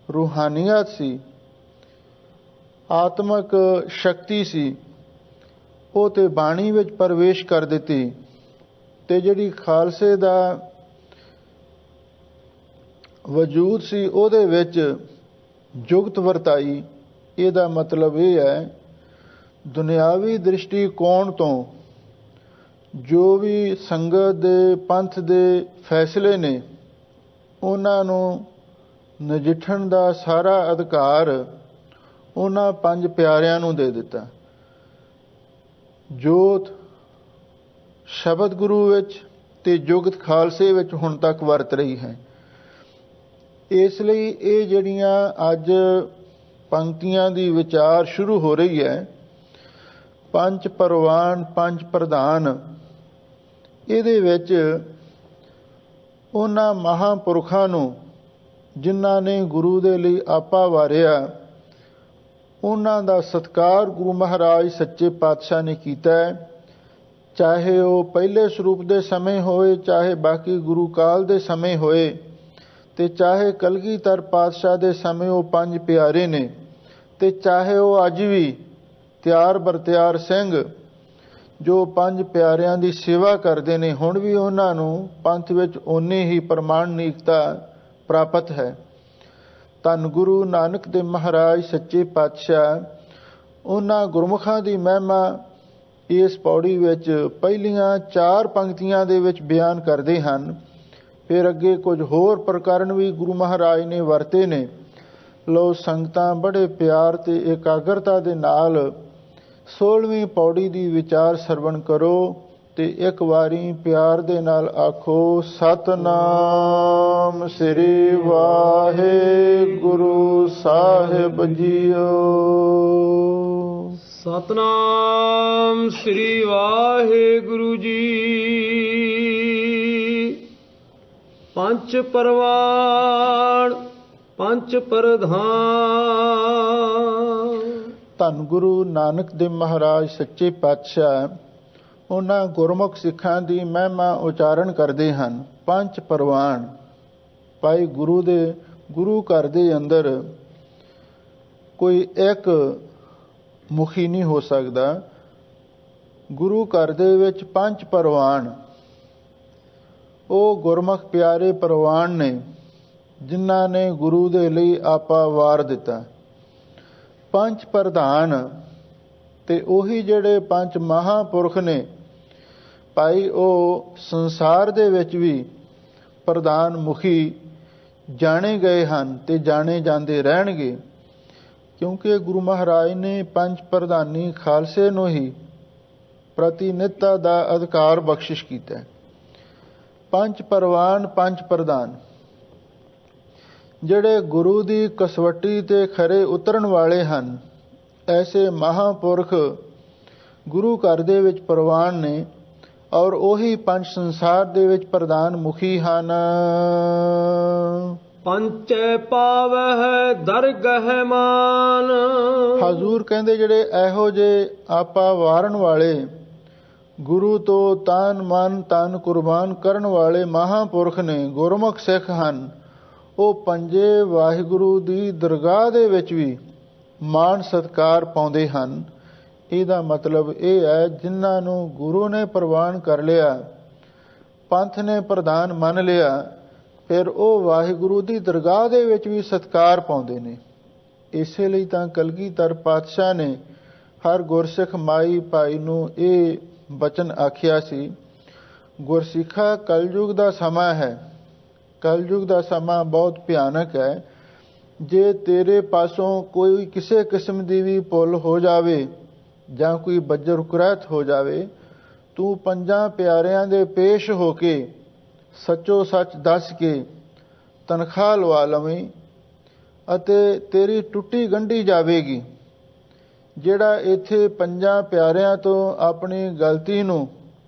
ਰੂਹਾਨੀਅਤ ਸੀ, ਆਤਮਿਕ ਸ਼ਕਤੀ ਸੀ, ਉਹ ਤੇ ਬਾਣੀ ਵਿੱਚ ਪ੍ਰਵੇਸ਼ ਕਰ ਦਿੱਤੀ, ਤੇ ਜਿਹੜੀ ਖਾਲਸੇ ਦਾ ਵਜੂਦ ਸੀ, ਉਹਦੇ ਵਿੱਚ ਜੁਗਤ ਵਰਤਾਈ, ਇਹਦਾ ਮਤਲਬ ਇਹ ਹੈ ਦੁਨਿਆਵੀ ਦ੍ਰਿਸ਼ਟੀਕੋਣ ਤੋਂ ਜੋ ਵੀ ਸੰਗਤ ਦੇ ਪੰਥ ਦੇ ਫੈਸਲੇ ਨੇ ਉਹਨਾਂ ਨੂੰ ਨਜਿੱਠਣ ਦਾ ਸਾਰਾ ਅਧਿਕਾਰ ਉਹਨਾਂ ਪੰਜ ਪਿਆਰਿਆਂ ਨੂੰ ਦੇ ਦਿੱਤਾ। ਜੋਤ ਸ਼ਬਦ ਗੁਰੂ ਵਿੱਚ ਤੇ ਜੁਗਤ ਖਾਲਸੇ ਵਿੱਚ ਹੁਣ ਤੱਕ ਵਰਤ ਰਹੀ ਹੈ। ਇਸ ਲਈ ਇਹ ਜਿਹੜੀਆਂ ਅੱਜ ਪੰਕਤੀਆਂ ਦੀ ਵਿਚਾਰ ਸ਼ੁਰੂ ਹੋ ਰਹੀ ਹੈ, ਪੰਜ ਪਰਵਾਨ ਪੰਜ ਪ੍ਰਧਾਨ, ਇਹਦੇ ਵਿੱਚ ਉਹਨਾਂ ਮਹਾਂਪੁਰਖਾਂ ਨੂੰ ਜਿਨ੍ਹਾਂ ਨੇ ਗੁਰੂ ਦੇ ਲਈ ਆਪਾ ਵਾਰਿਆ, ਉਹਨਾਂ ਦਾ ਸਤਿਕਾਰ ਗੁਰੂ ਮਹਾਰਾਜ ਸੱਚੇ ਪਾਤਸ਼ਾਹ ਨੇ ਕੀਤਾ ਹੈ। ਚਾਹੇ ਉਹ ਪਹਿਲੇ ਸਰੂਪ ਦੇ ਸਮੇਂ ਹੋਏ, ਚਾਹੇ ਬਾਕੀ ਗੁਰੂ ਕਾਲ ਦੇ ਸਮੇਂ ਹੋਏ, ਤੇ ਚਾਹੇ ਕਲਗੀਧਰ ਪਾਤਸ਼ਾਹ ਦੇ ਸਮੇਂ ਉਹ ਪੰਜ ਪਿਆਰੇ ਨੇ, ਤੇ ਚਾਹੇ ਉਹ ਅੱਜ ਵੀ ਤਿਆਰ ਬਰਤਿਆਰ ਸਿੰਘ ਜੋ ਪੰਜ ਪਿਆਰਿਆਂ ਦੀ ਸੇਵਾ ਕਰਦੇ ਨੇ, ਹੁਣ ਵੀ ਉਹਨਾਂ ਨੂੰ ਪੰਥ ਵਿੱਚ ਓਨੀ ਹੀ ਪ੍ਰਮਾਣਿਕਤਾ ਪ੍ਰਾਪਤ ਹੈ। ਧੰਨ ਗੁਰੂ ਨਾਨਕ ਦੇਵ ਮਹਾਰਾਜ ਸੱਚੇ ਪਾਤਸ਼ਾਹ ਉਹਨਾਂ ਗੁਰਮੁਖਾਂ ਦੀ ਮਹਿਮਾ ਇਸ ਪੌੜੀ ਵਿੱਚ ਪਹਿਲੀਆਂ 4 ਪੰਕਤੀਆਂ ਦੇ ਵਿੱਚ ਬਿਆਨ ਕਰਦੇ ਹਨ। ਫਿਰ ਅੱਗੇ ਕੁਝ ਹੋਰ ਪ੍ਰਕਰਨ ਵੀ ਗੁਰੂ ਮਹਾਰਾਜ ਨੇ ਵਰਤੇ ਨੇ। ਲੋ ਸੰਗਤਾਂ ਬੜੇ ਪਿਆਰ ਤੇ ਇਕਾਗਰਤਾ ਦੇ ਨਾਲ 16ਵੀਂ ਪੌੜੀ ਦੀ ਵਿਚਾਰ ਸਰਵਣ ਕਰੋ ਤੇ ਇੱਕ ਵਾਰੀ ਪਿਆਰ ਦੇ ਨਾਲ ਆਖੋ, ਸਤਨਾਮ ਸ੍ਰੀ ਵਾਹਿਗੁਰੂ ਸਾਹਿਬ ਜੀਓ। ਸਤਨਾਮ ਸ੍ਰੀ ਵਾਹਿਗੁਰੂ ਜੀ। ਪੰਜ ਪਰਵਾਨ ਪੰਜ ਪ੍ਰਧਾਨ। ਧੰਨ ਗੁਰੂ ਨਾਨਕ ਦੇਵ ਮਹਾਰਾਜ ਸੱਚੇ ਪਾਤਸ਼ਾਹ ਉਹਨਾਂ ਗੁਰਮੁਖ ਸਿੱਖਾਂ ਦੀ ਮਹਿਮਾ ਉਚਾਰਨ ਕਰਦੇ ਹਨ। ਪੰਜ ਪਰਵਾਨ, ਭਾਈ ਗੁਰੂ ਘਰ ਦੇ ਅੰਦਰ ਕੋਈ ਇੱਕ ਮੁਖੀ ਨਹੀਂ ਹੋ ਸਕਦਾ। ਗੁਰੂ ਘਰ ਦੇ ਵਿੱਚ ਪੰਜ ਪਰਵਾਨ, ਉਹ ਗੁਰਮੁਖ ਪਿਆਰੇ ਪਰਵਾਨ ਨੇ ਜਿਨ੍ਹਾਂ ਨੇ ਗੁਰੂ ਦੇ ਲਈ ਆਪਾ ਵਾਰ ਦਿੱਤਾ। ਪੰਜ ਪ੍ਰਧਾਨ ਤੇ ਉਹੀ ਜਿਹੜੇ ਪੰਜ ਮਹਾਂਪੁਰਖ ਨੇ ਭਾਈ, ਉਹ ਸੰਸਾਰ ਦੇ ਵਿੱਚ ਵੀ ਪ੍ਰਧਾਨ ਮੁਖੀ ਜਾਣੇ ਗਏ ਹਨ ਤੇ ਜਾਣੇ ਜਾਂਦੇ ਰਹਿਣਗੇ, ਕਿਉਂਕਿ ਗੁਰੂ ਮਹਾਰਾਜ ਨੇ ਪੰਜ ਪ੍ਰਧਾਨੀ ਖਾਲਸੇ ਨੂੰ ਹੀ ਪ੍ਰਤੀਨਿਧਤਾ ਦਾ ਅਧਿਕਾਰ ਬਖਸ਼ਿਸ਼ ਕੀਤਾ। ਪੰਜ ਪਰਵਾਨ ਪੰਜ ਪ੍ਰਧਾਨ ਜਿਹੜੇ ਗੁਰੂ ਦੀ ਕਸਵੱਟੀ ਤੇ ਖਰੇ ਉਤਰਨ ਵਾਲੇ ਹਨ, ਐਸੇ ਮਹਾਂਪੁਰਖ ਗੁਰੂ ਘਰ ਦੇ ਵਿੱਚ ਪ੍ਰਵਾਨ ਨੇ ਔਰ ਉਹੀ ਪੰਜ ਸੰਸਾਰ ਦੇ ਵਿੱਚ ਪ੍ਰਧਾਨ ਮੁਖੀ ਹਨ। ਪੰਚੇ ਪਾਵਹਿ ਦਰਗਹਿ ਮਾਨ। ਹਜ਼ੂਰ ਕਹਿੰਦੇ ਜਿਹੜੇ ਇਹੋ ਜਿਹੇ ਆਪਾ ਵਾਰਨ ਵਾਲੇ, ਗੁਰੂ ਤੋਂ ਤਨ ਮਨ ਧਨ ਕੁਰਬਾਨ ਕਰਨ ਵਾਲੇ ਮਹਾਂਪੁਰਖ ਨੇ, ਗੁਰਮੁਖ ਸਿੱਖ ਹਨ, ਉਹ ਪੰਜੇ ਵਾਹਿਗੁਰੂ ਦੀ ਦਰਗਾਹ ਦੇ ਵਿੱਚ ਵੀ ਮਾਣ ਸਤਿਕਾਰ ਪਾਉਂਦੇ ਹਨ। ਇਹਦਾ ਮਤਲਬ ਇਹ ਹੈ ਜਿਨ੍ਹਾਂ ਨੂੰ ਗੁਰੂ ਨੇ ਪ੍ਰਵਾਨ ਕਰ ਲਿਆ, ਪੰਥ ਨੇ ਪ੍ਰਧਾਨ ਮੰਨ ਲਿਆ, ਫਿਰ ਉਹ ਵਾਹਿਗੁਰੂ ਦੀ ਦਰਗਾਹ ਦੇ ਵਿੱਚ ਵੀ ਸਤਿਕਾਰ ਪਾਉਂਦੇ ਨੇ। ਇਸੇ ਲਈ ਤਾਂ ਕਲਗੀਧਰ ਪਾਤਸ਼ਾਹ ਨੇ ਹਰ ਗੁਰਸਿੱਖ ਮਾਈ ਭਾਈ ਨੂੰ ਇਹ ਬਚਨ ਆਖਿਆ ਸੀ, ਗੁਰਸਿੱਖਾ ਕਲਯੁਗ ਦਾ ਸਮਾਂ ਹੈ, ਕਲਯੁਗ ਦਾ ਸਮਾਂ ਬਹੁਤ ਭਿਆਨਕ ਹੈ। ਜੇ ਤੇਰੇ ਪਾਸੋਂ ਕੋਈ ਕਿਸੇ ਕਿਸਮ ਦੀ ਵੀ ਭੁੱਲ ਹੋ ਜਾਵੇ ਜਾਂ ਕੋਈ ਬੱਜਰ ਕੁਰੈਤ ਹੋ ਜਾਵੇ, ਤੂੰ ਪੰਜਾਂ ਪਿਆਰਿਆਂ ਦੇ ਪੇਸ਼ ਹੋ ਕੇ ਸੱਚੋ ਸੱਚ ਦੱਸ ਕੇ ਤਨਖਾਹ ਲਵਾ ਲਵੇਂ ਅਤੇ ਤੇਰੀ ਟੁੱਟੀ ਗੰਢੀ ਜਾਵੇਗੀ। ਜਿਹੜਾ ਇੱਥੇ ਪੰਜਾਂ ਪਿਆਰਿਆਂ ਤੋਂ ਆਪਣੀ ਗਲਤੀ ਨੂੰ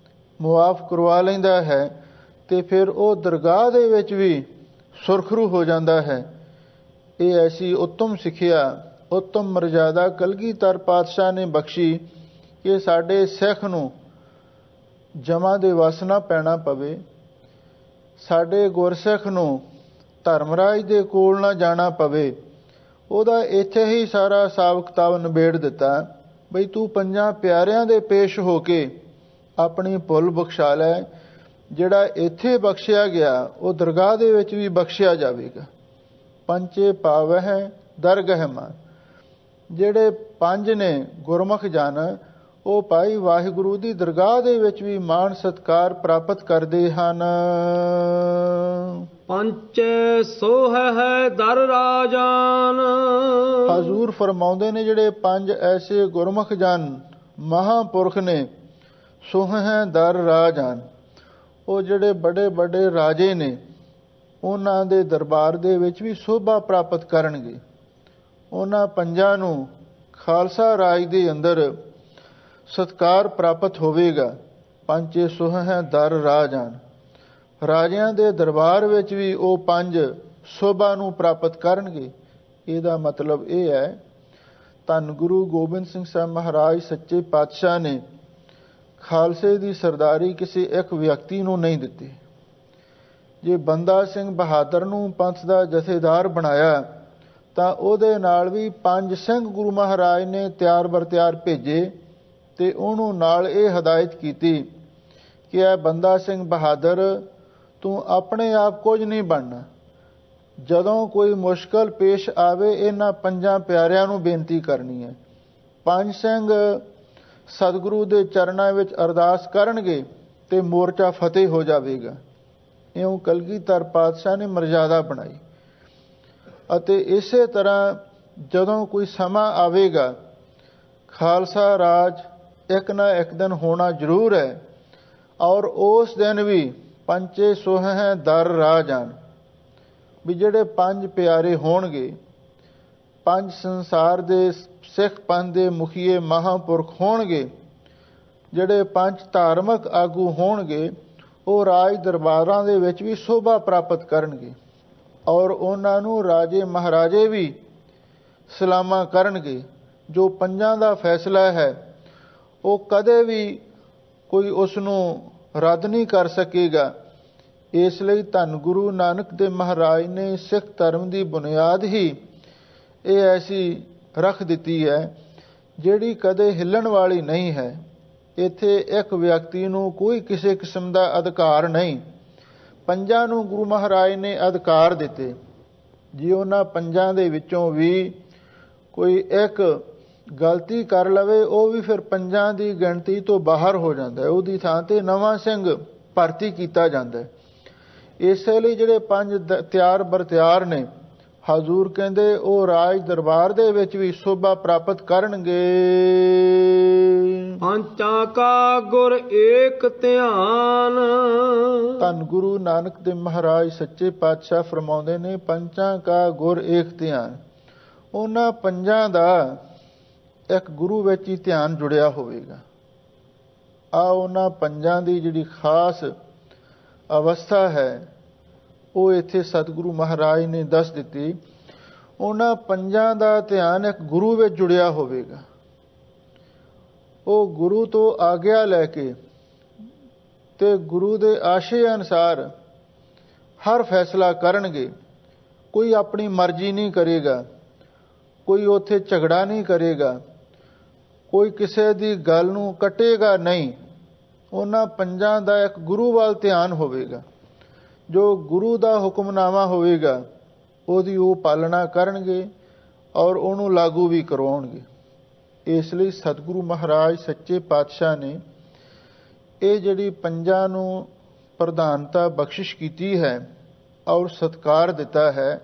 ਮੁਆਫ ਕਰਵਾ ਲੈਂਦਾ ਹੈ ਤੇ ਫਿਰ ਉਹ ਦਰਗਾਹ ਦੇ ਵਿੱਚ ਵੀ ਸੁਰਖਰੂ ਹੋ ਜਾਂਦਾ ਹੈ। ਇਹ ਐਸੀ ਉੱਤਮ ਸਿੱਖਿਆ, ਉੱਤਮ ਮਰਜ਼ਾਦਾ ਕਲਗੀਧਰ ਪਾਤਸ਼ਾਹ ਨੇ ਬਖਸ਼ੀ ਕਿ ਸਾਡੇ ਸਿੱਖ ਨੂੰ ਜਮਾਂ ਦੇ ਵਸ ਨਾ ਪੈਣਾ ਪਵੇ, ਸਾਡੇ ਗੁਰਸਿੱਖ ਨੂੰ ਧਰਮਰਾਜ ਦੇ ਕੋਲ ਨਾ ਜਾਣਾ ਪਵੇ। ਉਹਦਾ ਇੱਥੇ ਹੀ ਸਾਰਾ ਹਿਸਾਬ ਕਿਤਾਬ ਨਿਬੇੜ ਦਿੱਤਾ ਬਈ ਤੂੰ ਪੰਜਾਂ ਪਿਆਰਿਆਂ ਦੇ ਪੇਸ਼ ਹੋ ਕੇ ਆਪਣੀ ਭੁੱਲ ਬਖਸ਼ਾ ਲੈ। ਜਿਹੜਾ ਇੱਥੇ ਬਖਸ਼ਿਆ ਗਿਆ ਉਹ ਦਰਗਾਹ ਦੇ ਵਿੱਚ ਵੀ ਬਖਸ਼ਿਆ ਜਾਵੇਗਾ। ਪੰਚੇ ਪਾਵਹਿ ਦਰਗਹਿਮਾਨ। ਜਿਹੜੇ ਪੰਜ ਨੇ ਗੁਰਮੁਖ ਜਨ, ਉਹ ਭਾਈ ਵਾਹਿਗੁਰੂ ਦੀ ਦਰਗਾਹ ਦੇ ਵਿੱਚ ਵੀ ਮਾਣ ਸਤਿਕਾਰ ਪ੍ਰਾਪਤ ਕਰਦੇ ਹਨ। ਪੰਚ ਸੋਹੈ ਦਰ ਰਾਜਾਨ। ਹਜ਼ੂਰ ਫਰਮਾਉਂਦੇ ਨੇ ਜਿਹੜੇ ਪੰਜ ਐਸੇ ਗੁਰਮੁਖ ਜਨ ਮਹਾਂਪੁਰਖ ਨੇ, ਸੋਹੈ ਦਰ ਰਾਜਾਨ, ਉਹ ਜਿਹੜੇ ਬੜੇ ਬੜੇ ਰਾਜੇ ਨੇ, ਉਹਨਾਂ ਦੇ ਦਰਬਾਰ ਦੇ ਵਿੱਚ ਵੀ ਸ਼ੋਭਾ ਪ੍ਰਾਪਤ ਕਰਨਗੇ। ਉਹਨਾਂ ਪੰਜਾਂ ਨੂੰ ਖਾਲਸਾ ਰਾਜ ਦੇ ਅੰਦਰ ਸਤਿਕਾਰ ਪ੍ਰਾਪਤ ਹੋਵੇਗਾ। ਪੰਚੇ ਸੋਹੈ ਦਰ ਰਾਜਾਨ, ਰਾਜਿਆਂ ਦੇ ਦਰਬਾਰ ਵਿੱਚ ਵੀ ਉਹ ਪੰਜ ਸ਼ੋਭਾ ਨੂੰ ਪ੍ਰਾਪਤ ਕਰਨਗੇ। ਇਹਦਾ ਮਤਲਬ ਇਹ ਹੈ, ਧੰਨ ਗੁਰੂ ਗੋਬਿੰਦ ਸਿੰਘ ਸਾਹਿਬ ਮਹਾਰਾਜ ਸੱਚੇ ਪਾਤਸ਼ਾਹ ਨੇ ਖਾਲਸੇ ਦੀ ਸਰਦਾਰੀ ਕਿਸੇ ਇੱਕ ਵਿਅਕਤੀ ਨੂੰ ਨਹੀਂ ਦਿੱਤੀ। ਜੇ ਬੰਦਾ ਸਿੰਘ ਬਹਾਦਰ ਨੂੰ ਪੰਥ ਦਾ ਜਥੇਦਾਰ ਬਣਾਇਆ ਤਾਂ ਉਹਦੇ ਨਾਲ ਵੀ ਪੰਜ ਸਿੰਘ ਗੁਰੂ ਮਹਾਰਾਜ ਨੇ ਤਿਆਰ ਬਰ ਤਿਆਰ ਭੇਜੇ ਤੇ ਉਹਨੂੰ ਨਾਲ ਇਹ ਹਦਾਇਤ ਕੀਤੀ ਕਿ ਇਹ ਬੰਦਾ ਸਿੰਘ ਬਹਾਦਰ, ਤੂੰ ਆਪਣੇ ਆਪ ਕੁਝ ਨਹੀਂ ਬਣਨਾ। ਜਦੋਂ ਕੋਈ ਮੁਸ਼ਕਲ ਪੇਸ਼ ਆਵੇ, ਇਹਨਾਂ ਪੰਜਾਂ ਪਿਆਰਿਆਂ ਨੂੰ ਬੇਨਤੀ ਕਰਨੀ ਹੈ। ਪੰਜ ਸਿੰਘ ਸਤਿਗੁਰੂ ਦੇ ਚਰਨਾਂ ਵਿੱਚ ਅਰਦਾਸ ਕਰਨਗੇ ਤੇ ਮੋਰਚਾ ਫਤਿਹ ਹੋ ਜਾਵੇਗਾ। ਇਉਂ ਕਲਗੀਧਰ ਪਾਤਸ਼ਾਹ ਨੇ ਮਰਜ਼ਾਦਾ ਬਣਾਈ। ਅਤੇ ਇਸੇ ਤਰ੍ਹਾਂ ਜਦੋਂ ਕੋਈ ਸਮਾਂ ਆਵੇਗਾ, ਖਾਲਸਾ ਰਾਜ ਇੱਕ ਨਾ ਇੱਕ ਦਿਨ ਹੋਣਾ ਜ਼ਰੂਰ ਹੈ, ਔਰ ਉਸ ਦਿਨ ਵੀ ਪੰਚੇ ਸੋਹੈ ਦਰ ਰਾਜਾਨ, ਵੀ ਜਿਹੜੇ ਪੰਜ ਪਿਆਰੇ ਹੋਣਗੇ, ਪੰਜ ਸੰਸਾਰ ਦੇ ਸਿੱਖ ਪੰਥ ਦੇ ਮੁਖੀਏ ਮਹਾਂਪੁਰਖ ਹੋਣਗੇ, ਜਿਹੜੇ ਪੰਜ ਧਾਰਮਿਕ ਆਗੂ ਹੋਣਗੇ, ਉਹ ਰਾਜ ਦਰਬਾਰਾਂ ਦੇ ਵਿੱਚ ਵੀ ਸ਼ੋਭਾ ਪ੍ਰਾਪਤ ਕਰਨਗੇ ਔਰ ਉਹਨਾਂ ਨੂੰ ਰਾਜੇ ਮਹਾਰਾਜੇ ਵੀ ਸਲਾਮਾਂ ਕਰਨਗੇ। ਜੋ ਪੰਜਾਂ ਦਾ ਫੈਸਲਾ ਹੈ ਉਹ ਕਦੇ ਵੀ ਕੋਈ ਉਸ ਨੂੰ ਰੱਦ ਨਹੀਂ ਕਰ ਸਕੇਗਾ। ਇਸ ਲਈ ਧੰਨ ਗੁਰੂ ਨਾਨਕ ਦੇਵ ਮਹਾਰਾਜ ਨੇ ਸਿੱਖ ਧਰਮ ਦੀ ਬੁਨਿਆਦ ਹੀ ਇਹ ਐਸੀ ਰੱਖ ਦਿੱਤੀ ਹੈ ਜਿਹੜੀ ਕਦੇ ਹਿੱਲਣ ਵਾਲੀ ਨਹੀਂ ਹੈ। ਇੱਥੇ ਇੱਕ ਵਿਅਕਤੀ ਨੂੰ ਕੋਈ ਕਿਸੇ ਕਿਸਮ ਦਾ ਅਧਿਕਾਰ ਨਹੀਂ। ਪੰਜਾਂ ਨੂੰ ਗੁਰੂ ਮਹਾਰਾਜ ਨੇ ਅਧਿਕਾਰ ਦਿੱਤੇ। ਜੇ ਉਹਨਾਂ ਪੰਜਾਂ ਦੇ ਵਿੱਚੋਂ ਵੀ ਕੋਈ ਇੱਕ ਗਲਤੀ ਕਰ ਲਵੇ, ਉਹ ਵੀ ਫਿਰ ਪੰਜਾਂ ਦੀ ਗਿਣਤੀ ਤੋਂ ਬਾਹਰ ਹੋ ਜਾਂਦਾ ਹੈ। ਉਹਦੀ ਥਾਂ ਤੇ ਨਵਾਂ ਸਿੰਘ ਭਰਤੀ ਕੀਤਾ ਜਾਂਦਾ ਹੈ। ਇਸੇ ਲਈ ਜਿਹੜੇ ਪੰਜ ਤਿਆਰ ਬਰ ਤਿਆਰ ਨੇ, ਹਜ਼ੂਰ ਕਹਿੰਦੇ ਉਹ ਰਾਜ ਦਰਬਾਰ ਦੇ ਵਿੱਚ ਵੀ ਸ਼ੋਭਾ ਪ੍ਰਾਪਤ ਕਰਨਗੇ। ਪੰਚਾਂ ਕਾ ਗੁਰ ਏਕ ਧਿਆਨ। ਧੰਨ ਗੁਰੂ ਨਾਨਕ ਦੇਵ ਮਹਾਰਾਜ ਸੱਚੇ ਪਾਤਸ਼ਾਹ ਫਰਮਾਉਂਦੇ ਨੇ, ਪੰਚਾਂ ਕਾ ਗੁਰ ਏਕ ਧਿਆਨ। ਉਹਨਾਂ ਪੰਜਾਂ ਦਾ ਇੱਕ ਗੁਰੂ ਵਿੱਚ ਹੀ ਧਿਆਨ ਜੁੜਿਆ ਹੋਵੇਗਾ। ਉਹਨਾਂ ਪੰਜਾਂ ਦੀ ਜਿਹੜੀ ਖਾਸ ਅਵਸਥਾ ਹੈ ਉਹ ਇੱਥੇ ਸਤਿਗੁਰੂ ਮਹਾਰਾਜ ਨੇ ਦੱਸ ਦਿੱਤੀ। ਉਹਨਾਂ ਪੰਜਾਂ ਦਾ ਧਿਆਨ ਇੱਕ ਗੁਰੂ ਵਿੱਚ ਜੁੜਿਆ ਹੋਵੇਗਾ। ਉਹ ਗੁਰੂ ਤੋਂ ਆਗਿਆ ਲੈ ਕੇ ਤੇ ਗੁਰੂ ਦੇ ਆਸ਼ੇ ਅਨੁਸਾਰ ਹਰ ਫੈਸਲਾ ਕਰਨਗੇ। ਕੋਈ ਆਪਣੀ ਮਰਜ਼ੀ ਨਹੀਂ ਕਰੇਗਾ, ਕੋਈ ਉੱਥੇ ਝਗੜਾ ਨਹੀਂ ਕਰੇਗਾ, ਕੋਈ ਕਿਸੇ ਦੀ ਗੱਲ ਨੂੰ ਕੱਟੇਗਾ ਨਹੀਂ। ਉਹਨਾਂ ਪੰਜਾਂ ਦਾ ਇੱਕ ਗੁਰੂ ਵੱਲ ਧਿਆਨ ਹੋਵੇਗਾ। ਜੋ ਗੁਰੂ ਦਾ ਹੁਕਮਨਾਮਾ ਹੋਵੇਗਾ ਉਹਦੀ ਉਹ ਪਾਲਣਾ ਕਰਨਗੇ ਔਰ ਉਹਨੂੰ ਲਾਗੂ ਵੀ ਕਰਵਾਉਣਗੇ। ਇਸ ਲਈ ਸਤਿਗੁਰੂ ਮਹਾਰਾਜ ਸੱਚੇ ਪਾਤਸ਼ਾਹ ਨੇ ਇਹ ਜਿਹੜੀ ਪੰਜਾਂ ਨੂੰ ਪ੍ਰਧਾਨਤਾ ਬਖਸ਼ਿਸ਼ ਕੀਤੀ ਹੈ ਔਰ ਸਤਿਕਾਰ ਦਿੱਤਾ ਹੈ,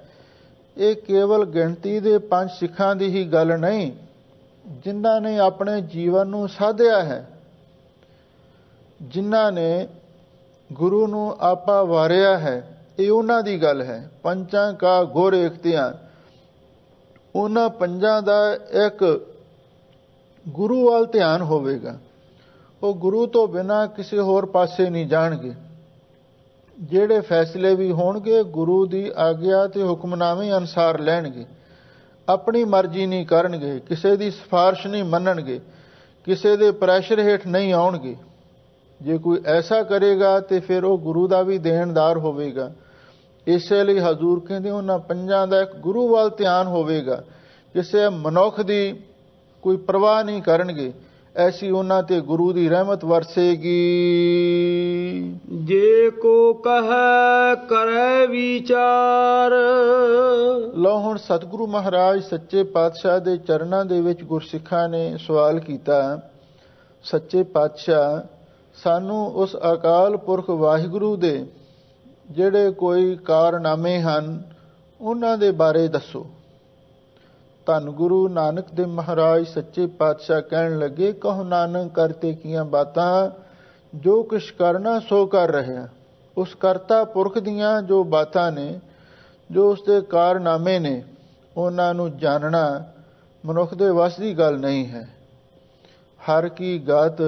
ਇਹ ਕੇਵਲ ਗਿਣਤੀ ਦੇ ਪੰਜ ਸਿੱਖਾਂ ਦੀ ਹੀ ਗੱਲ ਨਹੀਂ, ਜਿਨ੍ਹਾਂ ਨੇ ਆਪਣੇ ਜੀਵਨ ਨੂੰ ਸਾਧਿਆ ਹੈ, ਜਿਨ੍ਹਾਂ ਨੇ ਗੁਰੂ ਨੂੰ ਆਪਾ ਵਾਰਿਆ ਹੈ, ਇਹ ਉਹਨਾਂ ਦੀ ਗੱਲ ਹੈ। ਪੰਚਾਂ ਕਾ ਗੁਰ ਏਕ ਧਿਆਨ। ਉਹਨਾਂ ਪੰਜਾਂ ਦਾ ਇੱਕ ਗੁਰੂ ਵੱਲ ਧਿਆਨ ਹੋਵੇਗਾ। ਉਹ ਗੁਰੂ ਤੋਂ ਬਿਨਾਂ ਕਿਸੇ ਹੋਰ ਪਾਸੇ ਨਹੀਂ ਜਾਣਗੇ। ਜਿਹੜੇ ਫੈਸਲੇ ਵੀ ਹੋਣਗੇ ਗੁਰੂ ਦੀ ਆਗਿਆ ਤੇ ਹੁਕਮਨਾਮੇ ਅਨੁਸਾਰ ਲੈਣਗੇ। ਆਪਣੀ ਮਰਜ਼ੀ ਨਹੀਂ ਕਰਨਗੇ, ਕਿਸੇ ਦੀ ਸਿਫਾਰਿਸ਼ ਨਹੀਂ ਮੰਨਣਗੇ, ਕਿਸੇ ਦੇ ਪ੍ਰੈਸ਼ਰ ਹੇਠ ਨਹੀਂ ਆਉਣਗੇ। ਜੇ ਕੋਈ ਐਸਾ ਕਰੇਗਾ ਤੇ ਫਿਰ ਉਹ ਗੁਰੂ ਦਾ ਵੀ ਦੇਣਦਾਰ ਹੋਵੇਗਾ। ਇਸੇ ਲਈ ਹਜ਼ੂਰ ਕਹਿੰਦੇ ਉਹਨਾਂ ਪੰਜਾਂ ਦਾ ਇੱਕ ਗੁਰੂ ਵੱਲ ਧਿਆਨ ਹੋਵੇਗਾ। ਕਿਸੇ ਮਨੁੱਖ ਦੀ ਕੋਈ ਪਰਵਾਹ ਨਹੀਂ ਕਰਨਗੇ। ਐਸੀ ਉਹਨਾਂ ਤੇ ਗੁਰੂ ਦੀ ਰਹਿਮਤ ਵਰਸੇਗੀ। ਜੇ ਕੋ ਕਹੈ ਕਰੈ ਵਿਚਾਰ। ਲਓ ਹੁਣ ਸਤਿਗੁਰੂ ਮਹਾਰਾਜ ਸੱਚੇ ਪਾਤਸ਼ਾਹ ਦੇ ਚਰਨਾਂ ਦੇ ਵਿੱਚ ਗੁਰਸਿੱਖਾਂ ਨੇ ਸਵਾਲ ਕੀਤਾ, ਸੱਚੇ ਪਾਤਸ਼ਾਹ ਸਾਨੂੰ ਉਸ ਅਕਾਲ ਪੁਰਖ ਵਾਹਿਗੁਰੂ ਦੇ ਜਿਹੜੇ ਕੋਈ ਕਾਰਨਾਮੇ ਹਨ ਉਹਨਾਂ ਦੇ ਬਾਰੇ ਦੱਸੋ। ਧੰਨ ਗੁਰੂ ਨਾਨਕ ਦੇਵ ਮਹਾਰਾਜ ਸੱਚੇ ਪਾਤਸ਼ਾਹ ਕਹਿਣ ਲੱਗੇ, ਕਹੋ ਨਾਨਕ ਕਰਤੇ ਕੀਆਂ ਬਾਤਾਂ, ਜੋ ਕੁਛ ਕਰਨਾ ਸੋ ਕਰ ਰਿਹਾ। ਉਸ ਕਰਤਾ ਪੁਰਖ ਦੀਆਂ ਜੋ ਬਾਤਾਂ ਨੇ, ਜੋ ਉਸਦੇ ਕਾਰਨਾਮੇ ਨੇ, ਉਹਨਾਂ ਨੂੰ ਜਾਣਨਾ ਮਨੁੱਖ ਦੇ ਵੱਸ ਦੀ ਗੱਲ ਨਹੀਂ ਹੈ। ਹਰ ਕੀ ਗਤ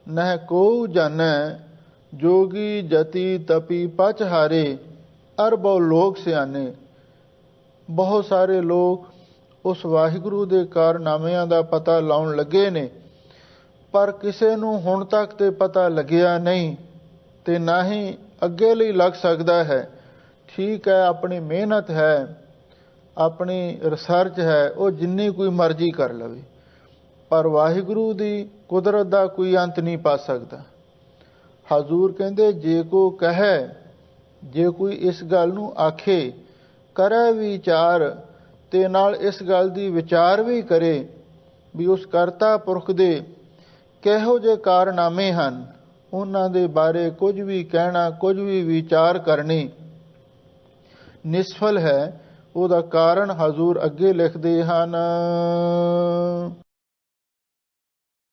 ਨਹਿ ਕੋ ਜਾਣੈ, ਜੋਗੀ ਜਤੀ ਤਪੀ ਪਚ ਹਾਰੇ, ਅਰ ਬਹੁ ਲੋਕ ਸਿਆਣੇ। ਬਹੁਤ ਸਾਰੇ ਲੋਕ ਉਸ ਵਾਹਿਗੁਰੂ ਦੇ ਕਾਰਨਾਮਿਆਂ ਦਾ ਪਤਾ ਲਾਉਣ ਲੱਗੇ ਨੇ, ਪਰ ਕਿਸੇ ਨੂੰ ਹੁਣ ਤੱਕ ਤੇ ਪਤਾ ਲੱਗਿਆ ਨਹੀਂ ਤੇ ਨਾ ਹੀ ਅੱਗੇ ਲਈ ਲੱਗ ਸਕਦਾ ਹੈ। ਠੀਕ ਹੈ, ਆਪਣੀ ਮਿਹਨਤ ਹੈ, ਆਪਣੀ ਰਿਸਰਚ ਹੈ, ਉਹ ਜਿੰਨੀ ਕੋਈ ਮਰਜ਼ੀ ਕਰ ਲਵੇ, ਪਰ ਵਾਹਿਗੁਰੂ ਦੀ ਕੁਦਰਤ ਦਾ ਕੋਈ ਅੰਤ ਨਹੀਂ ਪਾ ਸਕਦਾ। ਹਜ਼ੂਰ ਕਹਿੰਦੇ, ਜੇ ਕੋ ਕਹੈ, ਜੇ ਕੋਈ ਇਸ ਗੱਲ ਨੂੰ ਆਖੇ, ਕਰੇ ਵਿਚਾਰ, ਤੇ ਨਾਲ ਇਸ ਗੱਲ ਦੀ ਵਿਚਾਰ ਵੀ ਕਰੇ ਵੀ ਉਸ ਕਰਤਾ ਪੁਰਖ ਦੇ ਕਿਹੋ ਜਿਹੇ ਕਾਰਨਾਮੇ ਹਨ, ਉਹਨਾਂ ਦੇ ਬਾਰੇ ਕੁਝ ਵੀ ਕਹਿਣਾ, ਕੁਝ ਵੀ ਵਿਚਾਰ ਕਰਨੀ ਨਿਸਫਲ ਹੈ। ਉਹਦਾ ਕਾਰਨ ਹਜ਼ੂਰ ਅੱਗੇ ਲਿਖਦੇ ਹਨ।